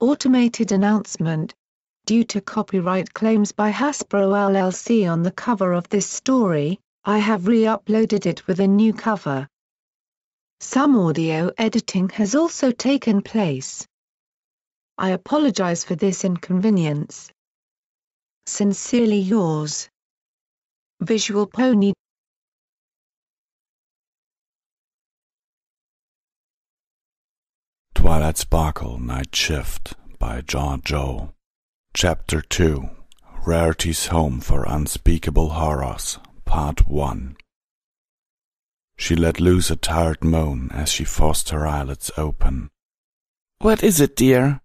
Automated announcement. Due to copyright claims by Hasbro LLC on the cover of this story, I have re-uploaded it with a new cover. Some audio editing has also taken place. I apologize for this inconvenience. Sincerely yours. Visual Pony. Twilight Sparkle Night Shift by John Joe. Chapter 2 Rarity's Home for Unspeakable Horrors, Part 1. She let loose a tired moan as she forced her eyelids open. "What is it, dear?"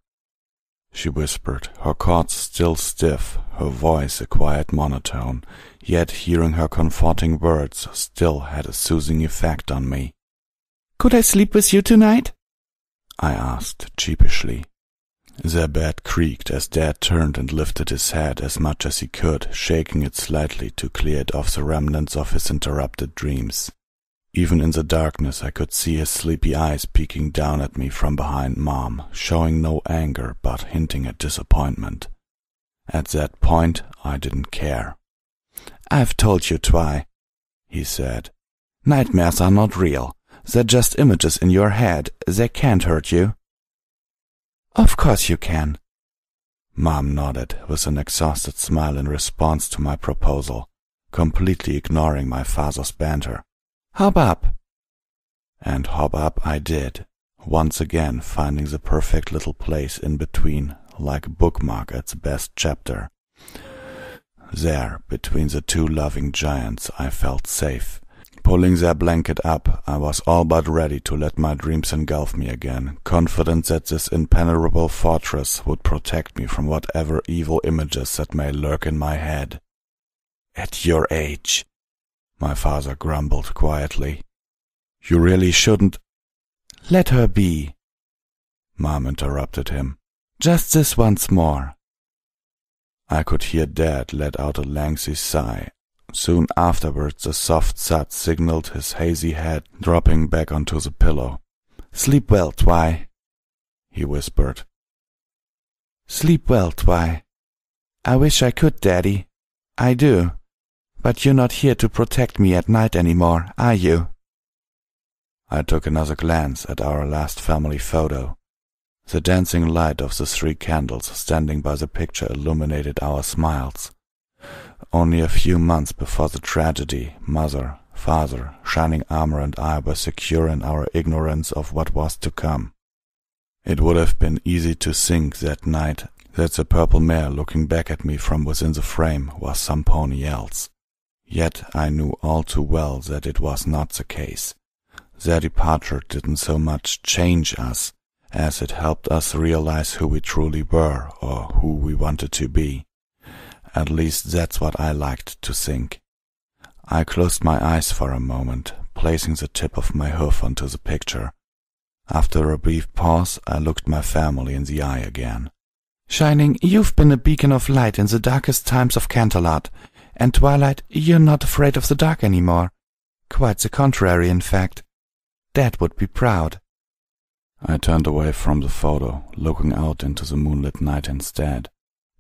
she whispered, her cords still stiff, her voice a quiet monotone, yet hearing her comforting words still had a soothing effect on me. "Could I sleep with you tonight?" I asked sheepishly. Their bed creaked as Dad turned and lifted his head as much as he could, shaking it slightly to clear it of the remnants of his interrupted dreams. Even in the darkness I could see his sleepy eyes peeking down at me from behind Mom, showing no anger but hinting at disappointment. At that point I didn't care. "I've told you, Twi," he said. "Nightmares are not real. They're just images in your head. They can't hurt you." "Of course you can." Mom nodded with an exhausted smile in response to my proposal, completely ignoring my father's banter. "Hop up." And hop up I did, once again finding the perfect little place in between, like a bookmark at the best chapter. There, between the two loving giants, I felt safe. Pulling their blanket up, I was all but ready to let my dreams engulf me again, confident that this impenetrable fortress would protect me from whatever evil images that may lurk in my head. "At your age," my father grumbled quietly. "You really shouldn't—" "Let her be," Mom interrupted him. "Just this once more." I could hear Dad let out a lengthy sigh. Soon afterwards, a soft thud signaled his hazy head dropping back onto the pillow. "Sleep well, Twi," he whispered. "Sleep well, Twi. I wish I could, Daddy. I do. But you're not here to protect me at night anymore, are you?" I took another glance at our last family photo. The dancing light of the 3 candles standing by the picture illuminated our smiles. Only a few months before the tragedy, Mother, Father, Shining Armor and I were secure in our ignorance of what was to come. It would have been easy to think that night that the purple mare looking back at me from within the frame was some pony else. Yet I knew all too well that it was not the case. Their departure didn't so much change us as it helped us realize who we truly were or who we wanted to be. At least that's what I liked to think. I closed my eyes for a moment, placing the tip of my hoof onto the picture. After a brief pause, I looked my family in the eye again. "Shining, you've been a beacon of light in the darkest times of Canterlot, and Twilight, you're not afraid of the dark anymore. Quite the contrary, in fact. Dad would be proud." I turned away from the photo, looking out into the moonlit night instead.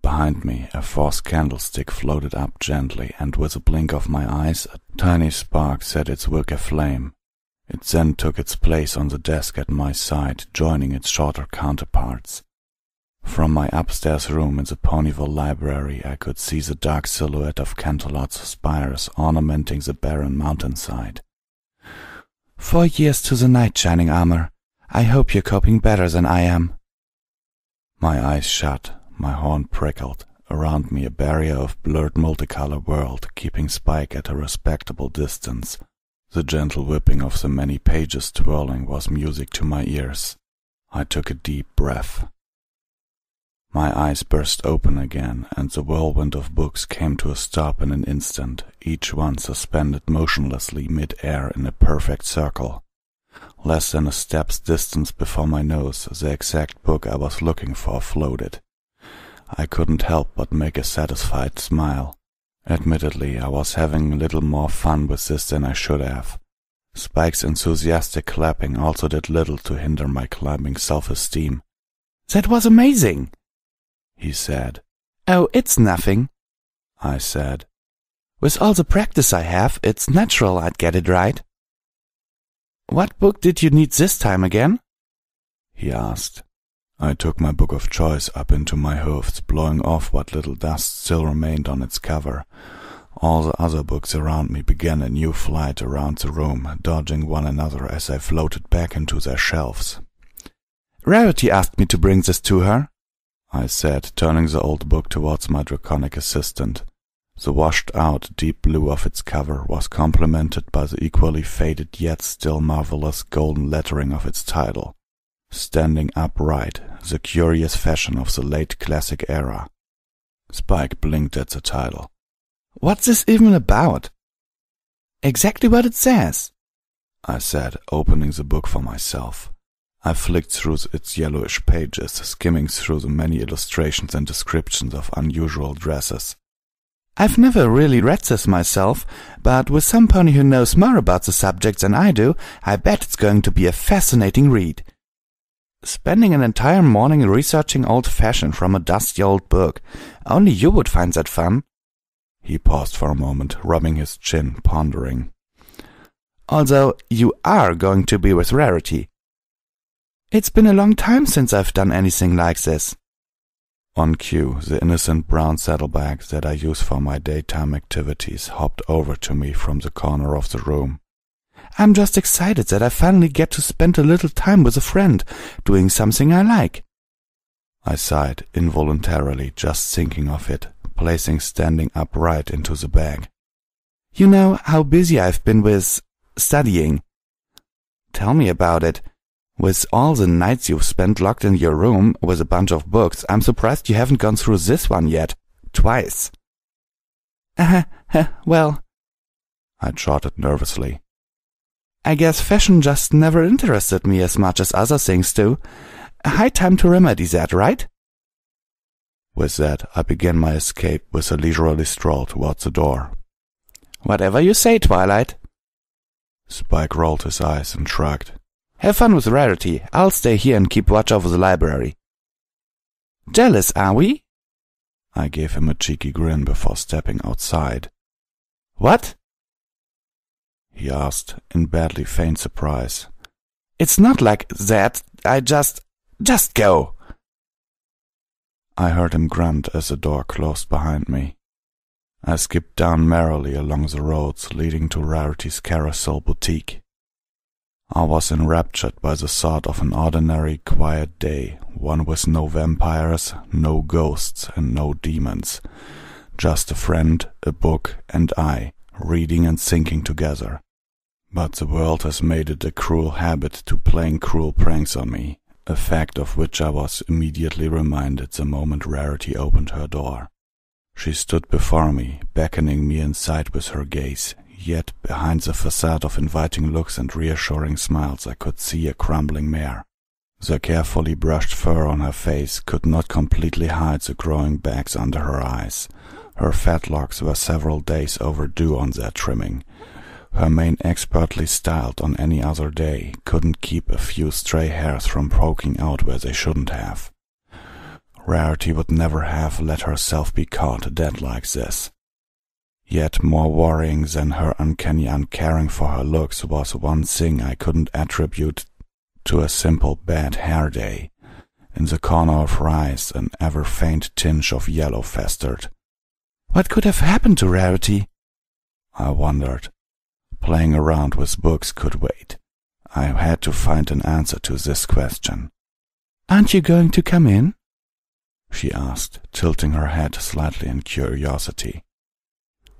Behind me, a 4th candlestick floated up gently, and with a blink of my eyes, a tiny spark set its wick aflame. It then took its place on the desk at my side, joining its shorter counterparts. From my upstairs room in the Ponyville library, I could see the dark silhouette of Canterlot's spires ornamenting the barren mountainside. 4 years to the night, Shining Armor. I hope you're coping better than I am." My eyes shut. My horn prickled. Around me a barrier of blurred multicolor world, keeping Spike at a respectable distance. The gentle whipping of the many pages twirling was music to my ears. I took a deep breath. My eyes burst open again, and the whirlwind of books came to a stop in an instant, each one suspended motionlessly mid-air in a perfect circle. Less than a step's distance before my nose, the exact book I was looking for floated. I couldn't help but make a satisfied smile. Admittedly, I was having a little more fun with this than I should have. Spike's enthusiastic clapping also did little to hinder my climbing self-esteem. That was amazing, he said. Oh, it's nothing, I said. With all the practice I have, it's natural I'd get it right. What book did you need this time again? He asked. I took my book of choice up into my hooves, blowing off what little dust still remained on its cover. All the other books around me began a new flight around the room, dodging one another as they floated back into their shelves. Rarity asked me to bring this to her, I said, turning the old book towards my draconic assistant. The washed-out deep blue of its cover was complemented by the equally faded yet still marvelous golden lettering of its title, Standing Upright, the curious fashion of the late classic era. Spike blinked at the title. What's this even about? Exactly what it says, I said, opening the book for myself. I flicked through its yellowish pages, skimming through the many illustrations and descriptions of unusual dresses. I've never really read this myself, but with some pony who knows more about the subject than I do, I bet it's going to be a fascinating read. Spending an entire morning researching old fashion from a dusty old book. Only you would find that fun. He paused for a moment, rubbing his chin, pondering. Although you are going to be with Rarity. It's been a long time since I've done anything like this. On cue, the innocent brown saddlebag that I use for my daytime activities hopped over to me from the corner of the room. I'm just excited that I finally get to spend a little time with a friend, doing something I like. I sighed, involuntarily, just thinking of it, placing Standing Upright into the bag. You know how busy I've been with studying. Tell me about it. With all the nights you've spent locked in your room with a bunch of books, I'm surprised you haven't gone through this one yet. Twice. Well, I trotted nervously. I guess fashion just never interested me as much as other things do. High time to remedy that, right? With that, I began my escape with a leisurely stroll towards the door. Whatever you say, Twilight. Spike rolled his eyes and shrugged. Have fun with Rarity. I'll stay here and keep watch over the library. Jealous, are we? I gave him a cheeky grin before stepping outside. What? He asked, in badly feigned surprise. It's not like that. I just go. I heard him grunt as the door closed behind me. I skipped down merrily along the roads leading to Rarity's Carousel Boutique. I was enraptured by the thought of an ordinary, quiet day, one with no vampires, no ghosts, and no demons. Just a friend, a book, and I, reading and thinking together. But the world has made it a cruel habit to playing cruel pranks on me, a fact of which I was immediately reminded the moment Rarity opened her door. She stood before me, beckoning me inside with her gaze, yet behind the facade of inviting looks and reassuring smiles I could see a crumbling mare. The carefully brushed fur on her face could not completely hide the growing bags under her eyes. Her fat locks were several days overdue on their trimming. Her mane, expertly styled on any other day, couldn't keep a few stray hairs from poking out where they shouldn't have. Rarity would never have let herself be caught dead like this. Yet more worrying than her uncanny uncaring for her looks was one thing I couldn't attribute to a simple bad hair day. In the corner of her eyes an ever-faint tinge of yellow festered. What could have happened to Rarity? I wondered. Playing around with books could wait. I had to find an answer to this question. Aren't you going to come in? She asked, tilting her head slightly in curiosity.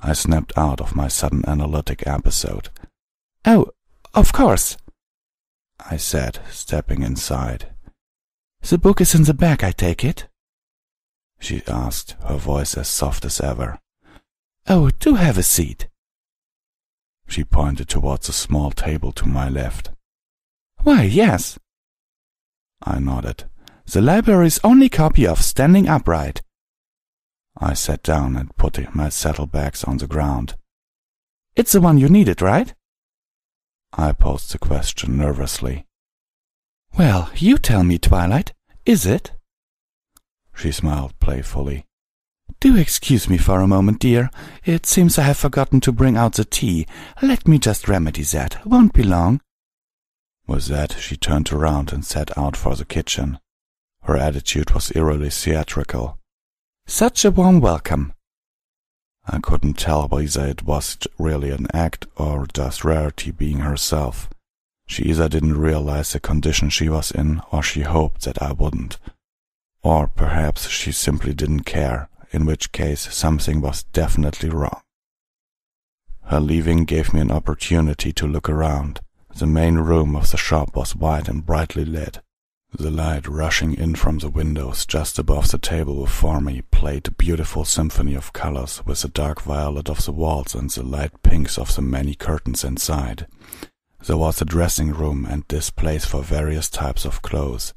I snapped out of my sudden analytic episode. Oh, of course, I said, stepping inside. The book is in the bag, I take it? She asked, her voice as soft as ever. Oh, do have a seat. She pointed towards a small table to my left. Why, yes. I nodded. The library's only copy of Standing Upright. I sat down and put my saddlebags on the ground. It's the one you needed, right? I posed the question nervously. Well, you tell me, Twilight. Is it? She smiled playfully. Do excuse me for a moment, dear. It seems I have forgotten to bring out the tea. Let me just remedy that. Won't be long. With that, she turned around and set out for the kitchen. Her attitude was eerily theatrical. Such a warm welcome. I couldn't tell whether it was really an act or just Rarity being herself. She either didn't realize the condition she was in, or she hoped that I wouldn't. Or perhaps she simply didn't care, in which case something was definitely wrong. Her leaving gave me an opportunity to look around. The main room of the shop was wide and brightly lit. The light rushing in from the windows just above the table before me played a beautiful symphony of colors with the dark violet of the walls and the light pinks of the many curtains inside. There was a dressing room and displays for various types of clothes.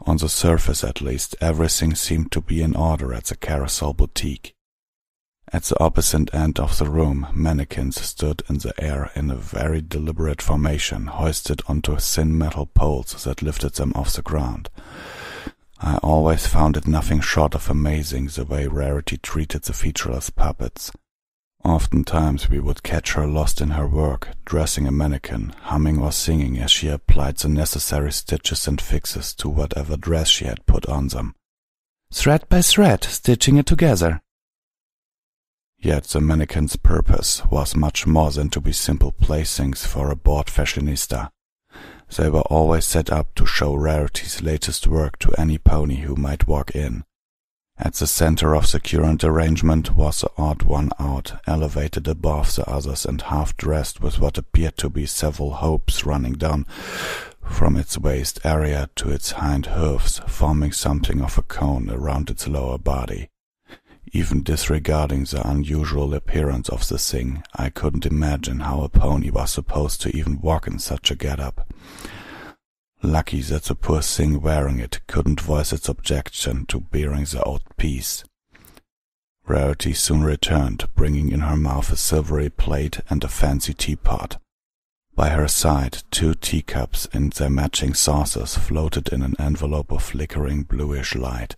On the surface, at least, everything seemed to be in order at the Carousel Boutique. At the opposite end of the room, mannequins stood in the air in a very deliberate formation, hoisted onto thin metal poles that lifted them off the ground. I always found it nothing short of amazing the way Rarity treated the featureless puppets. Oftentimes we would catch her lost in her work, dressing a mannequin, humming or singing as she applied the necessary stitches and fixes to whatever dress she had put on them. Thread by thread, stitching it together. Yet the mannequin's purpose was much more than to be simple playthings for a bored fashionista. They were always set up to show Rarity's latest work to any pony who might walk in. At the center of the current arrangement was the odd one out, elevated above the others and half-dressed with what appeared to be several hoops running down from its waist area to its hind hooves, forming something of a cone around its lower body. Even disregarding the unusual appearance of the thing, I couldn't imagine how a pony was supposed to even walk in such a get-up. Lucky that the poor thing wearing it couldn't voice its objection to bearing the odd piece. Rarity soon returned, bringing in her mouth a silvery plate and a fancy teapot. By her side, 2 teacups in their matching saucers floated in an envelope of flickering bluish light.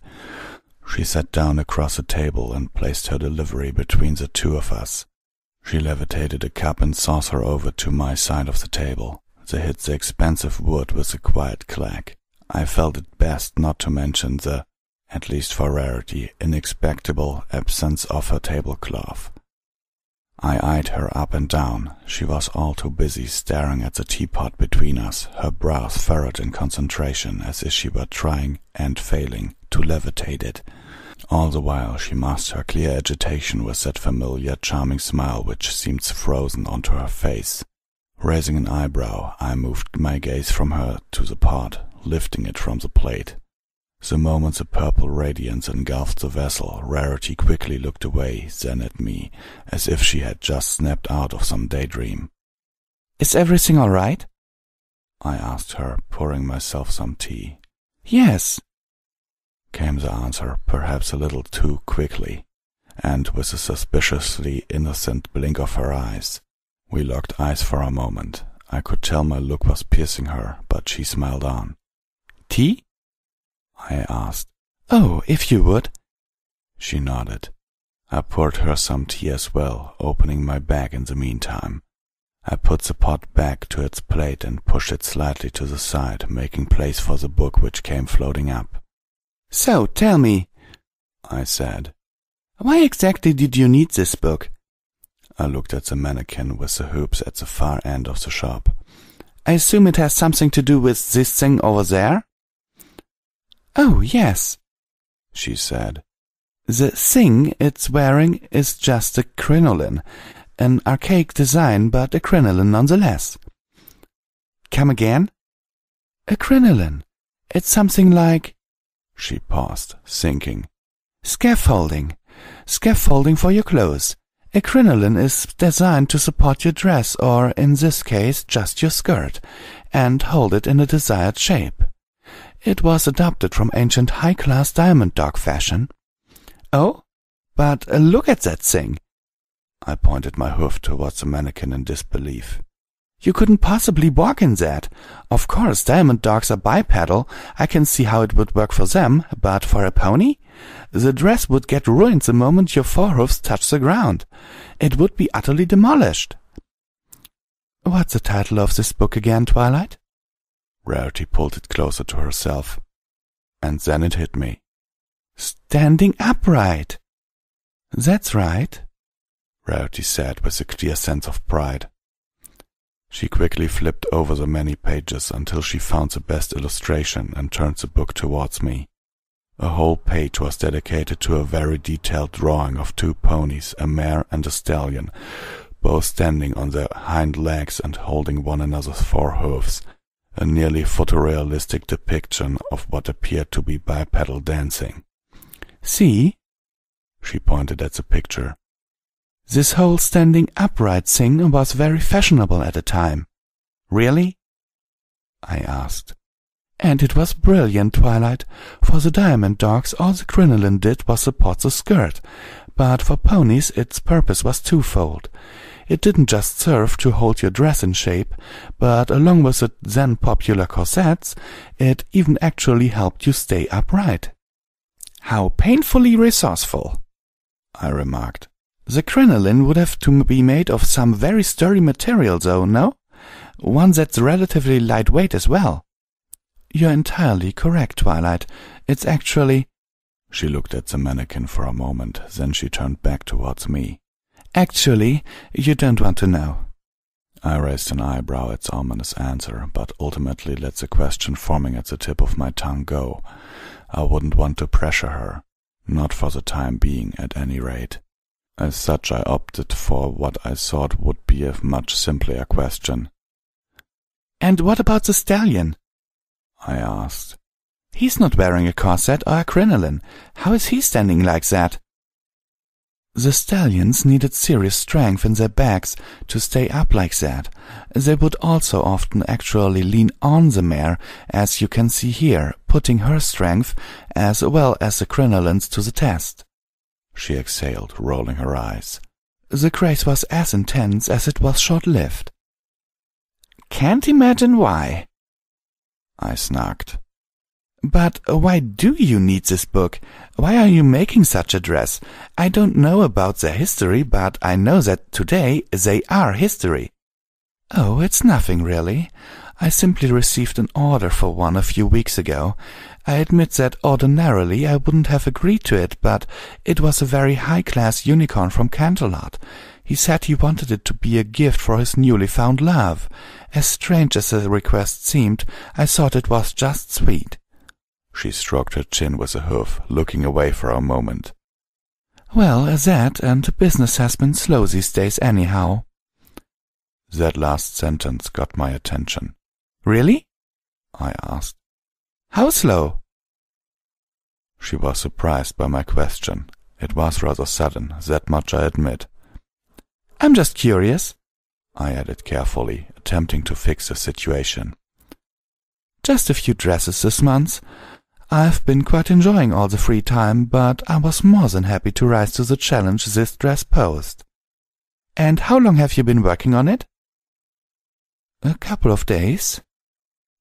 She sat down across the table and placed her delivery between the two of us. She levitated a cup and saucer over to my side of the table. They hit the expensive wood with a quiet clack. I felt it best not to mention the, at least for Rarity, inexplicable absence of her tablecloth. I eyed her up and down. She was all too busy staring at the teapot between us, her brows furrowed in concentration as if she were trying, and failing, to levitate it. All the while she masked her clear agitation with that familiar, charming smile which seemed frozen onto her face. Raising an eyebrow, I moved my gaze from her to the pot, lifting it from the plate. The moment the purple radiance engulfed the vessel, Rarity quickly looked away, then at me, as if she had just snapped out of some daydream. Is everything all right? I asked her, pouring myself some tea. Yes, came the answer, perhaps a little too quickly, and with a suspiciously innocent blink of her eyes. We locked eyes for a moment. I could tell my look was piercing her, but she smiled on. Tea? I asked. Oh, if you would. She nodded. I poured her some tea as well, opening my bag in the meantime. I put the pot back to its plate and pushed it slightly to the side, making place for the book which came floating up. So, tell me, I said. Why exactly did you need this book? I looked at the mannequin with the hoops at the far end of the shop. I assume it has something to do with this thing over there? Oh, yes, she said. The thing it's wearing is just a crinoline, an archaic design, but a crinoline nonetheless. Come again? A crinoline. It's something like... She paused, thinking. Scaffolding. Scaffolding for your clothes. A crinoline is designed to support your dress, or in this case just your skirt, and hold it in a desired shape. It was adopted from ancient high-class diamond dog fashion. Oh, but look at that thing. I pointed my hoof towards the mannequin in disbelief. You couldn't possibly walk in that. Of course, diamond dogs are bipedal. I can see how it would work for them, but for a pony? The dress would get ruined the moment your forehoofs touch the ground. It would be utterly demolished. What's the title of this book again, Twilight? Rarity pulled it closer to herself. And then it hit me. Standing Upright. That's right, Rarity said with a clear sense of pride. She quickly flipped over the many pages until she found the best illustration and turned the book towards me. A whole page was dedicated to a very detailed drawing of two ponies, a mare and a stallion, both standing on their hind legs and holding one another's forehoofs, a nearly photorealistic depiction of what appeared to be bipedal dancing. See? She pointed at the picture. This whole standing upright thing was very fashionable at the time. Really? I asked. And it was brilliant, Twilight. For the diamond dogs, all the crinoline did was support the skirt, but for ponies its purpose was twofold. It didn't just serve to hold your dress in shape, but along with the then popular corsets, it even actually helped you stay upright. How painfully resourceful, I remarked. The crinoline would have to be made of some very sturdy material, though, no? One that's relatively lightweight as well. You're entirely correct, Twilight. It's actually— She looked at the mannequin for a moment, then she turned back towards me. Actually, you don't want to know. I raised an eyebrow at the ominous answer, but ultimately let the question forming at the tip of my tongue go. I wouldn't want to pressure her, not for the time being at any rate. As such, I opted for what I thought would be a much simpler question. And what about the stallion? I asked. He's not wearing a corset or a crinoline. How is he standing like that? The stallions needed serious strength in their backs to stay up like that. They would also often actually lean on the mare, as you can see here, putting her strength as well as the crinolines to the test. She exhaled, rolling her eyes. The craze was as intense as it was short-lived. Can't imagine why, I snapped. But why do you need this book? Why are you making such a dress? I don't know about their history, but I know that today they are history. Oh, it's nothing really. I simply received an order for one a few weeks ago. I admit that ordinarily I wouldn't have agreed to it, but it was a very high-class unicorn from Canterlot. He said he wanted it to be a gift for his newly found love. As strange as the request seemed, I thought it was just sweet. She stroked her chin with a hoof, looking away for a moment. Well, that and business has been slow these days anyhow. That last sentence got my attention. Really? I asked. How slow? She was surprised by my question. It was rather sudden, that much I admit. I'm just curious, I added carefully, attempting to fix the situation. Just a few dresses this month. I've been quite enjoying all the free time, but I was more than happy to rise to the challenge this dress posed. And how long have you been working on it? A couple of days,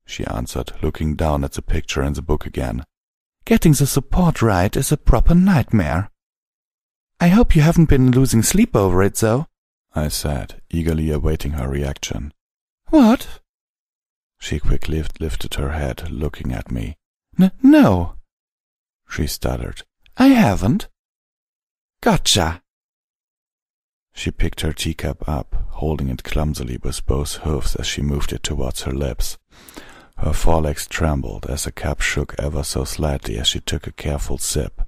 she answered, looking down at the picture in the book again. Getting the support right is a proper nightmare. I hope you haven't been losing sleep over it, though, I said, eagerly awaiting her reaction. What? She quickly lifted her head, looking at me. No, she stuttered. I haven't. Gotcha. She picked her teacup up, holding it clumsily with both hoofs as she moved it towards her lips. Her forelegs trembled as the cup shook ever so slightly as she took a careful sip.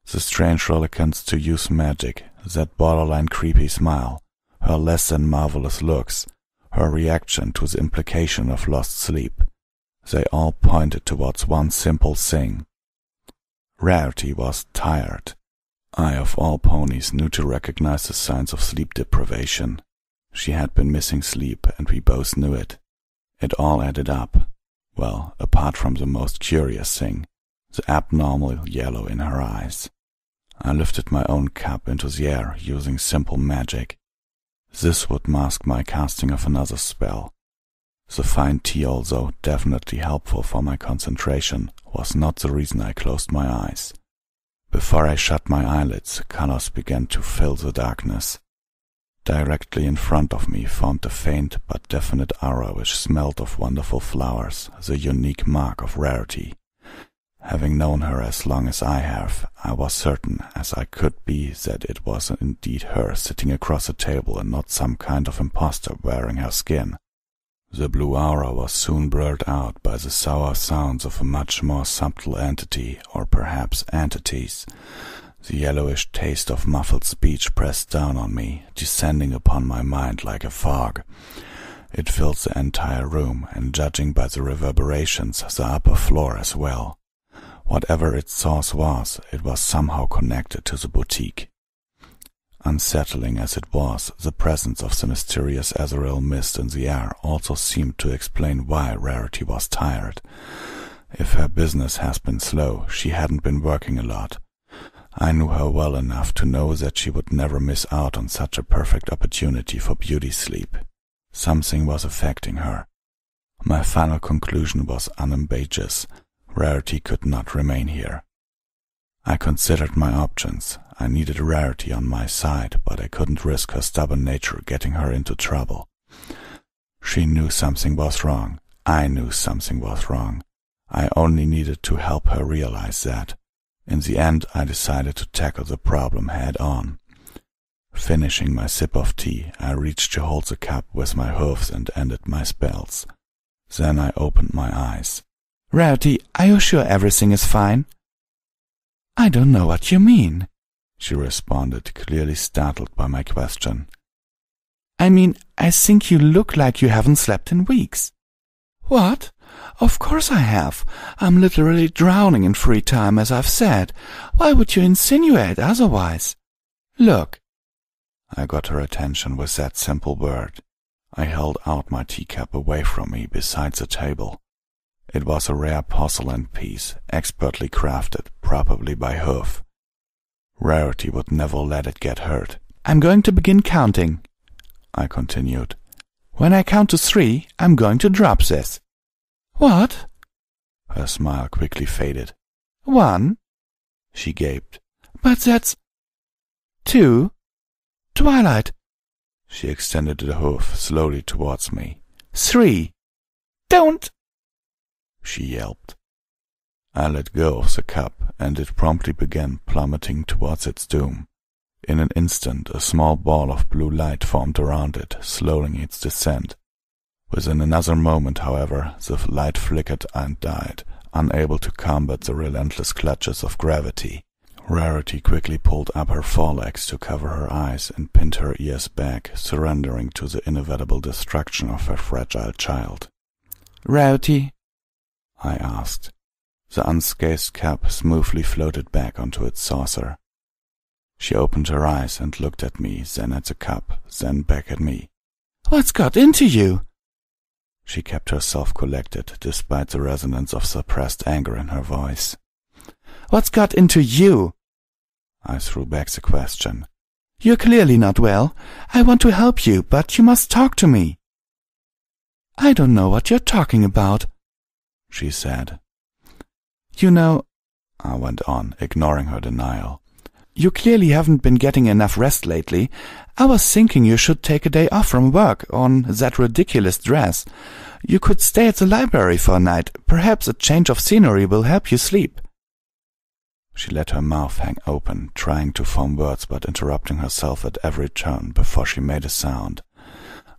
The strange reluctance to use magic, that borderline creepy smile, her less than marvelous looks, her reaction to the implication of lost sleep, they all pointed towards one simple thing. Rarity was tired. I, of all ponies, knew to recognize the signs of sleep deprivation. She had been missing sleep, and we both knew it. It all added up. Well, apart from the most curious thing, the abnormal yellow in her eyes. I lifted my own cup into the air using simple magic. This would mask my casting of another spell. The fine tea, although definitely helpful for my concentration, was not the reason I closed my eyes. Before I shut my eyelids, colors began to fill the darkness. Directly in front of me formed a faint but definite aura which smelled of wonderful flowers, the unique mark of rarity. Having known her as long as I have, I was certain, as I could be, that it was indeed her sitting across a table and not some kind of impostor wearing her skin. The blue aura was soon blurred out by the sour sounds of a much more subtle entity, or perhaps entities. The yellowish taste of muffled speech pressed down on me, descending upon my mind like a fog. It filled the entire room, and judging by the reverberations, the upper floor as well. Whatever its source was, it was somehow connected to the boutique. Unsettling as it was, the presence of the mysterious ethereal mist in the air also seemed to explain why Rarity was tired. If her business has been slow, she hadn't been working a lot. I knew her well enough to know that she would never miss out on such a perfect opportunity for beauty sleep. Something was affecting her. My final conclusion was unambiguous. Rarity could not remain here. I considered my options. I needed Rarity on my side, but I couldn't risk her stubborn nature getting her into trouble. She knew something was wrong. I knew something was wrong. I only needed to help her realize that. In the end, I decided to tackle the problem head-on. Finishing my sip of tea, I reached to hold the cup with my hooves and ended my spells. Then I opened my eyes. Rarity, are you sure everything is fine? I don't know what you mean, she responded, clearly startled by my question. I mean, I think you look like you haven't slept in weeks. What? Of course I have. I'm literally drowning in free time, as I've said. Why would you insinuate otherwise? Look. I got her attention with that simple word. I held out my teacup away from me beside the table. It was a rare porcelain piece, expertly crafted, probably by Hoof. Rarity would never let it get hurt. I'm going to begin counting, I continued. When I count to 3, I'm going to drop this. What? Her smile quickly faded. 1, she gaped. But that's 2. Twilight. She extended the hoof slowly towards me. 3. Don't! She yelped. I let go of the cup, and it promptly began plummeting towards its doom. In an instant, a small ball of blue light formed around it, slowing its descent. Within another moment, however, the light flickered and died, unable to combat the relentless clutches of gravity. Rarity quickly pulled up her forelegs to cover her eyes and pinned her ears back, surrendering to the inevitable destruction of her fragile child. Rarity? I asked. The unscathed cup smoothly floated back onto its saucer. She opened her eyes and looked at me, then at the cup, then back at me. What's got into you? She kept herself collected, despite the resonance of suppressed anger in her voice. What's got into you? I threw back the question. You're clearly not well. I want to help you, but you must talk to me. I don't know what you're talking about, she said. You know, I went on, ignoring her denial. You clearly haven't been getting enough rest lately. I was thinking you should take a day off from work on that ridiculous dress. You could stay at the library for a night. Perhaps a change of scenery will help you sleep. She let her mouth hang open, trying to form words but interrupting herself at every turn before she made a sound.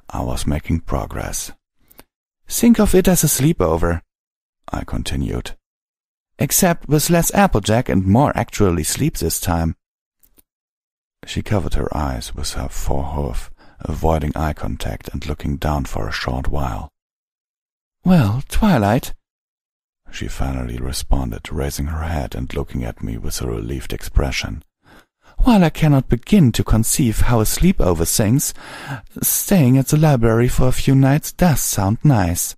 I was making progress. Think of it as a sleepover, I continued. Except with less Applejack and more actually sleep this time. She covered her eyes with her forehoof, avoiding eye contact and looking down for a short while. Well, Twilight, she finally responded, raising her head and looking at me with a relieved expression. While I cannot begin to conceive how a sleepover sings, staying at the library for a few nights does sound nice.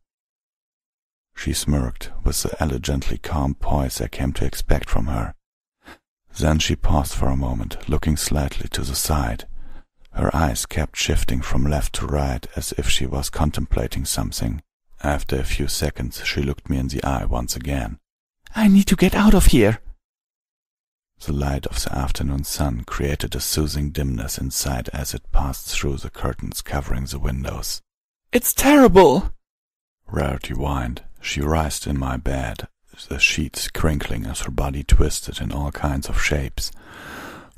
She smirked, with the elegantly calm poise I came to expect from her. Then she paused for a moment, looking slightly to the side. Her eyes kept shifting from left to right as if she was contemplating something. After a few seconds, she looked me in the eye once again. I need to get out of here. The light of the afternoon sun created a soothing dimness inside as it passed through the curtains covering the windows. It's terrible, Rarity whined. She writhed in my bed, the sheets crinkling as her body twisted in all kinds of shapes.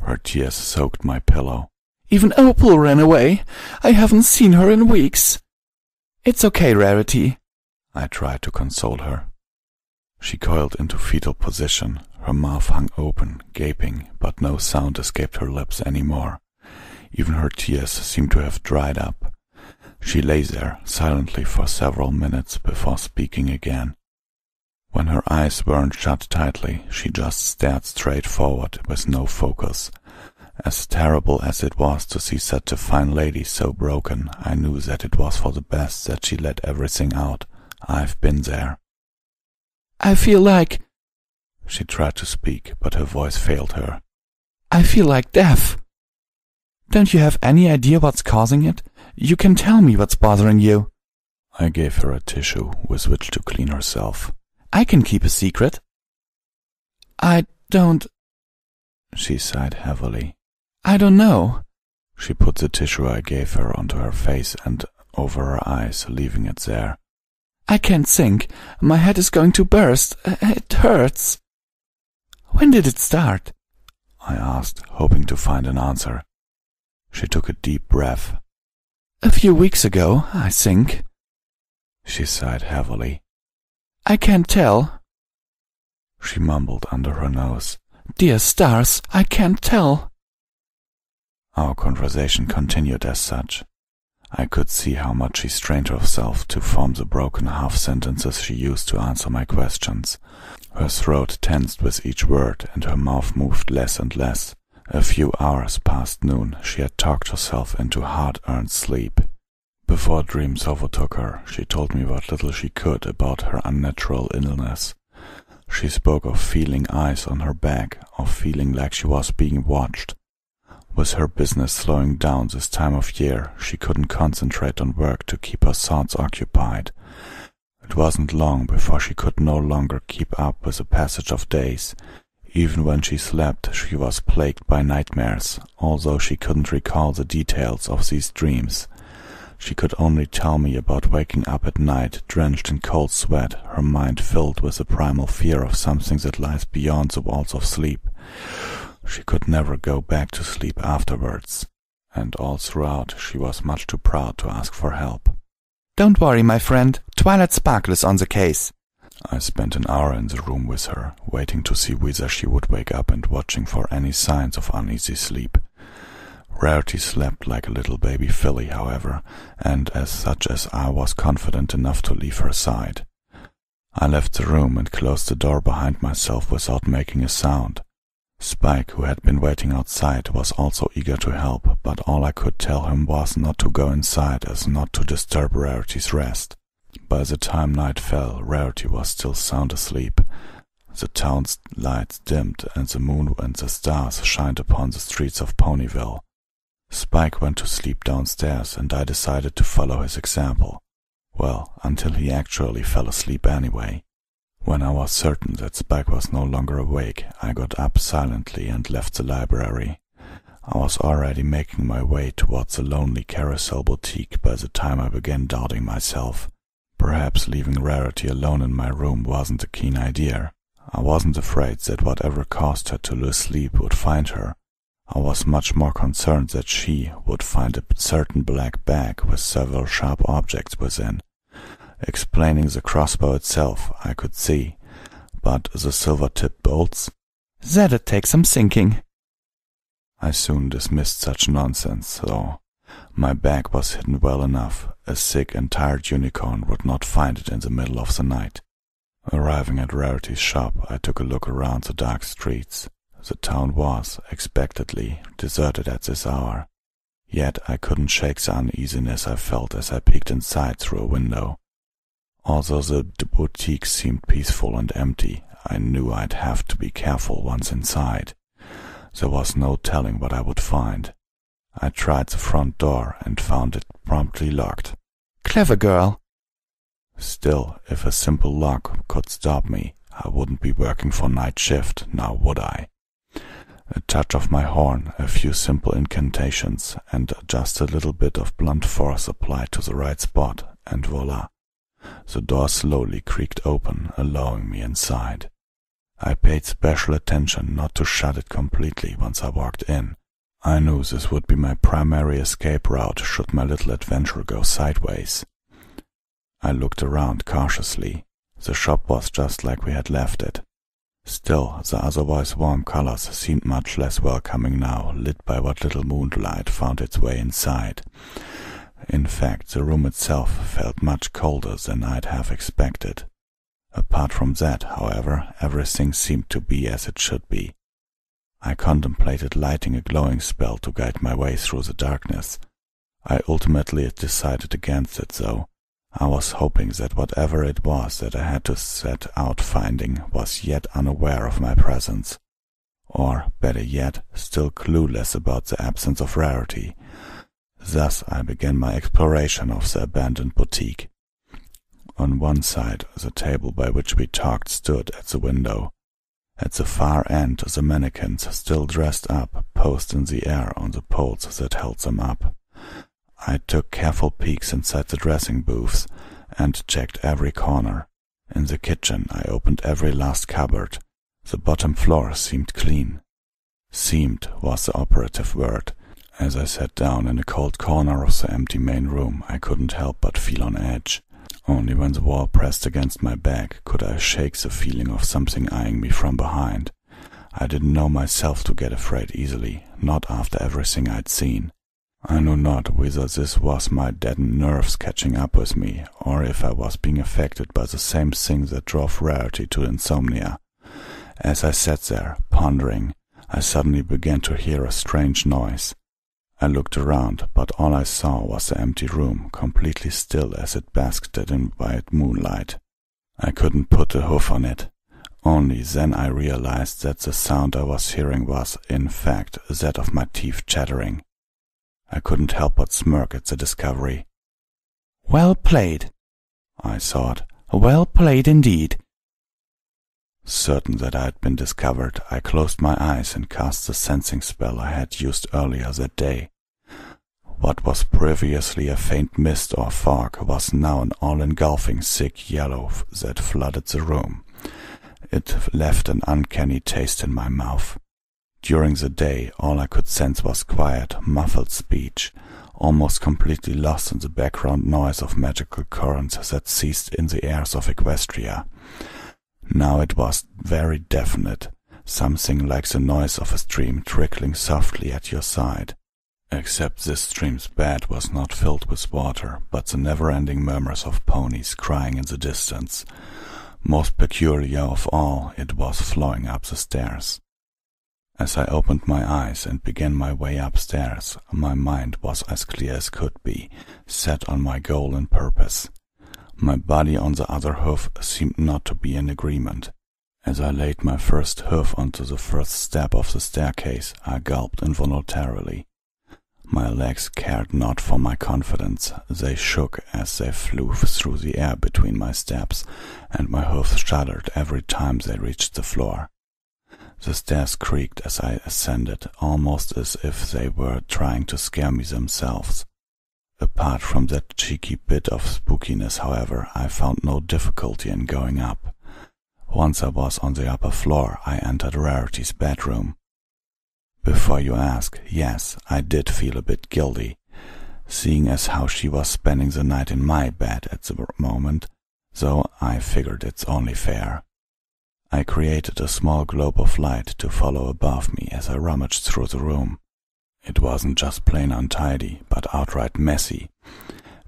Her tears soaked my pillow. Even Opal ran away. I haven't seen her in weeks. It's okay, Rarity. I tried to console her. She coiled into fetal position. Her mouth hung open, gaping, but no sound escaped her lips anymore. Even her tears seemed to have dried up. She lay there silently for several minutes before speaking again. When her eyes weren't shut tightly, she just stared straight forward with no focus. As terrible as it was to see such a fine lady so broken, I knew that it was for the best that she let everything out. I've been there. I feel like... She tried to speak, but her voice failed her. I feel like death. Don't you have any idea what's causing it? You can tell me what's bothering you. I gave her a tissue with which to clean herself. I can keep a secret. I don't... She sighed heavily. I don't know. She put the tissue I gave her onto her face and over her eyes, leaving it there. I can't think. My head is going to burst. It hurts. When did it start? I asked, hoping to find an answer. She took a deep breath. A few weeks ago, I think. She sighed heavily. I can't tell. She mumbled under her nose. Dear stars, I can't tell. Our conversation continued as such. I could see how much she strained herself to form the broken half-sentences she used to answer my questions. Her throat tensed with each word, and her mouth moved less and less. A few hours past noon, she had talked herself into hard-earned sleep. Before dreams overtook her, she told me what little she could about her unnatural illness. She spoke of feeling eyes on her back, of feeling like she was being watched. With her business slowing down this time of year, she couldn't concentrate on work to keep her thoughts occupied. It wasn't long before she could no longer keep up with the passage of days. Even when she slept, she was plagued by nightmares, although she couldn't recall the details of these dreams. She could only tell me about waking up at night, drenched in cold sweat, her mind filled with the primal fear of something that lies beyond the walls of sleep. She could never go back to sleep afterwards, and all throughout she was much too proud to ask for help. Don't worry, my friend. Twilight Sparkle is on the case. I spent an hour in the room with her, waiting to see whether she would wake up and watching for any signs of uneasy sleep. Rarity slept like a little baby filly, however, and as such as I was confident enough to leave her side. I left the room and closed the door behind myself without making a sound. Spike, who had been waiting outside, was also eager to help, but all I could tell him was not to go inside as not to disturb Rarity's rest. By the time night fell, Rarity was still sound asleep. The town's lights dimmed, and the moon and the stars shined upon the streets of Ponyville. Spike went to sleep downstairs, and I decided to follow his example. Well, until he actually fell asleep anyway. When I was certain that Spike was no longer awake, I got up silently and left the library. I was already making my way towards the lonely Carousel Boutique by the time I began doubting myself. Perhaps leaving Rarity alone in my room wasn't a keen idea. I wasn't afraid that whatever caused her to lose sleep would find her. I was much more concerned that she would find a certain black bag with several sharp objects within. Explaining the crossbow itself, I could see, but the silver-tipped bolts? That'd take some thinking. I soon dismissed such nonsense, though. My bag was hidden well enough. A sick and tired unicorn would not find it in the middle of the night. Arriving at Rarity's shop, I took a look around the dark streets. The town was, expectedly, deserted at this hour. Yet I couldn't shake the uneasiness I felt as I peeked inside through a window. Although the boutique seemed peaceful and empty, I knew I'd have to be careful once inside. There was no telling what I would find. I tried the front door and found it promptly locked. Clever girl. Still, if a simple lock could stop me, I wouldn't be working for night shift, now would I? A touch of my horn, a few simple incantations, and just a little bit of blunt force applied to the right spot, and voila! The door slowly creaked open, allowing me inside. I paid special attention not to shut it completely once I walked in. I knew this would be my primary escape route should my little adventure go sideways. I looked around cautiously. The shop was just like we had left it. Still, the otherwise warm colors seemed much less welcoming now, lit by what little moonlight found its way inside. In fact, the room itself felt much colder than I'd have expected. Apart from that, however, everything seemed to be as it should be. I contemplated lighting a glowing spell to guide my way through the darkness. I ultimately decided against it, though. I was hoping that whatever it was that I had to set out finding was yet unaware of my presence. Or, better yet, still clueless about the absence of rarity. Thus I began my exploration of the abandoned boutique. On one side, the table by which we talked stood at the window. At the far end, the mannequins, still dressed up, posed in the air on the poles that held them up. I took careful peeks inside the dressing booths and checked every corner. In the kitchen, I opened every last cupboard. The bottom floor seemed clean. Seemed was the operative word. As I sat down in a cold corner of the empty main room, I couldn't help but feel on edge. Only when the wall pressed against my back could I shake the feeling of something eyeing me from behind. I didn't know myself to get afraid easily, not after everything I'd seen. I knew not whether this was my deadened nerves catching up with me, or if I was being affected by the same thing that drove rarity to insomnia. As I sat there, pondering, I suddenly began to hear a strange noise. I looked around, but all I saw was the empty room, completely still as it basked in white moonlight. I couldn't put a hoof on it. Only then I realized that the sound I was hearing was, in fact, that of my teeth chattering. I couldn't help but smirk at the discovery. Well played, I thought. Well played indeed. Certain that I had been discovered, I closed my eyes and cast the sensing spell I had used earlier that day. What was previously a faint mist or fog was now an all-engulfing thick yellow that flooded the room. It left an uncanny taste in my mouth. During the day, all I could sense was quiet, muffled speech, almost completely lost in the background noise of magical currents that ceased in the airs of Equestria. Now it was very definite, something like the noise of a stream trickling softly at your side. Except this stream's bed was not filled with water, but the never-ending murmurs of ponies crying in the distance. Most peculiar of all, it was flowing up the stairs. As I opened my eyes and began my way upstairs, my mind was as clear as could be, set on my goal and purpose. My body on the other hoof seemed not to be in agreement. As I laid my first hoof onto the first step of the staircase, I gulped involuntarily. My legs cared not for my confidence. They shook as they flew through the air between my steps, and my hoofs shuddered every time they reached the floor. The stairs creaked as I ascended, almost as if they were trying to scare me themselves. Apart from that cheeky bit of spookiness, however, I found no difficulty in going up. Once I was on the upper floor, I entered Rarity's bedroom. Before you ask, yes, I did feel a bit guilty, seeing as how she was spending the night in my bed at the moment, though I figured it's only fair. I created a small globe of light to follow above me as I rummaged through the room. It wasn't just plain untidy, but outright messy.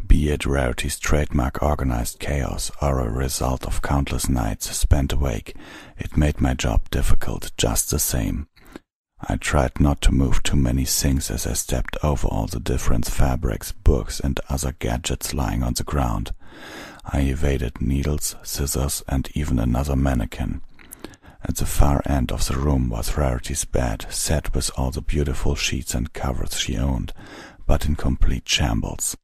Be it Rarity's trademark organized chaos or a result of countless nights spent awake, it made my job difficult just the same. I tried not to move too many things as I stepped over all the different fabrics, books, and other gadgets lying on the ground. I evaded needles, scissors, and even another mannequin. At the far end of the room was Rarity's bed, set with all the beautiful sheets and covers she owned, but in complete shambles.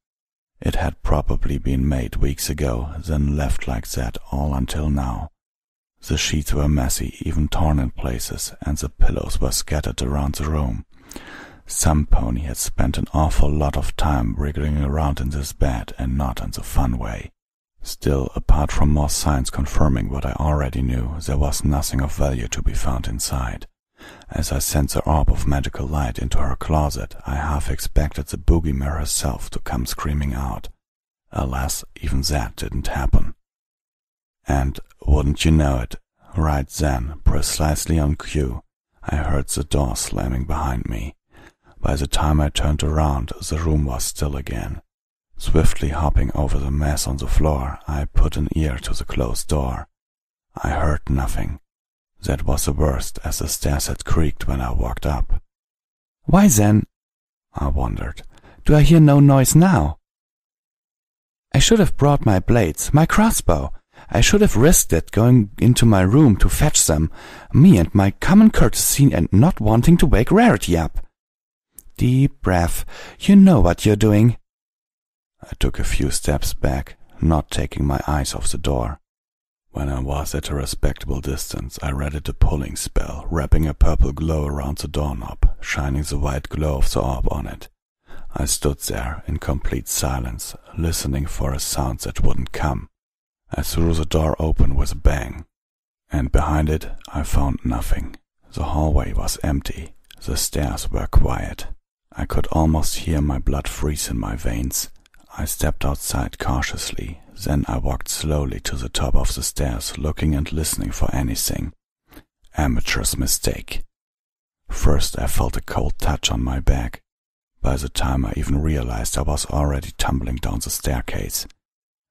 It had probably been made weeks ago, then left like that all until now. The sheets were messy, even torn in places, and the pillows were scattered around the room. Some pony had spent an awful lot of time wriggling around in this bed, and not in the fun way. Still, apart from more signs confirming what I already knew, there was nothing of value to be found inside. As I sent the orb of magical light into her closet, I half expected the boogie mirror herself to come screaming out. Alas, even that didn't happen. And, wouldn't you know it, right then, precisely on cue, I heard the door slamming behind me. By the time I turned around, the room was still again. Swiftly hopping over the mess on the floor, I put an ear to the closed door. I heard nothing. That was the worst, as the stairs had creaked when I walked up. "Why then," I wondered, "do I hear no noise now? I should have brought my blades, my crossbow. I should have risked it going into my room to fetch them, me and my common courtesy and not wanting to wake Rarity up. Deep breath, you know what you're doing." I took a few steps back, not taking my eyes off the door. When I was at a respectable distance, I read it a pulling spell, wrapping a purple glow around the doorknob, shining the white glow of the orb on it. I stood there in complete silence, listening for a sound that wouldn't come. I threw the door open with a bang, and behind it I found nothing. The hallway was empty, the stairs were quiet. I could almost hear my blood freeze in my veins. I stepped outside cautiously, then I walked slowly to the top of the stairs, looking and listening for anything. Amateur's mistake. First I felt a cold touch on my back. By the time I even realized I was already tumbling down the staircase.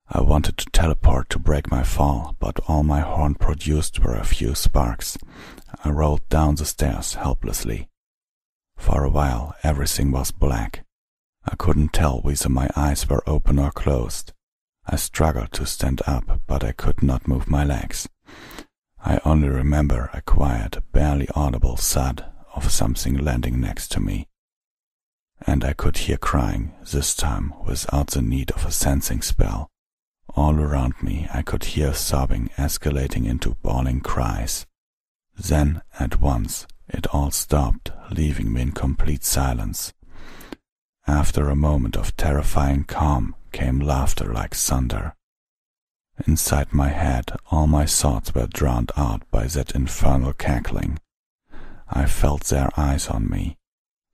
I wanted to teleport to break my fall, but all my horn produced were a few sparks. I rolled down the stairs helplessly. For a while everything was black. I couldn't tell whether my eyes were open or closed. I struggled to stand up, but I could not move my legs. I only remember a quiet, barely audible thud of something landing next to me. And I could hear crying, this time without the need of a sensing spell. All around me I could hear sobbing escalating into bawling cries. Then, at once, it all stopped, leaving me in complete silence. After a moment of terrifying calm came laughter like thunder. Inside my head all my thoughts were drowned out by that infernal cackling. I felt their eyes on me.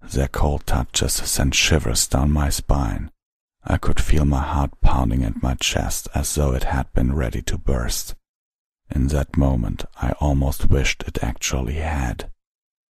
Their cold touches sent shivers down my spine. I could feel my heart pounding at my chest as though it had been ready to burst. In that moment I almost wished it actually had.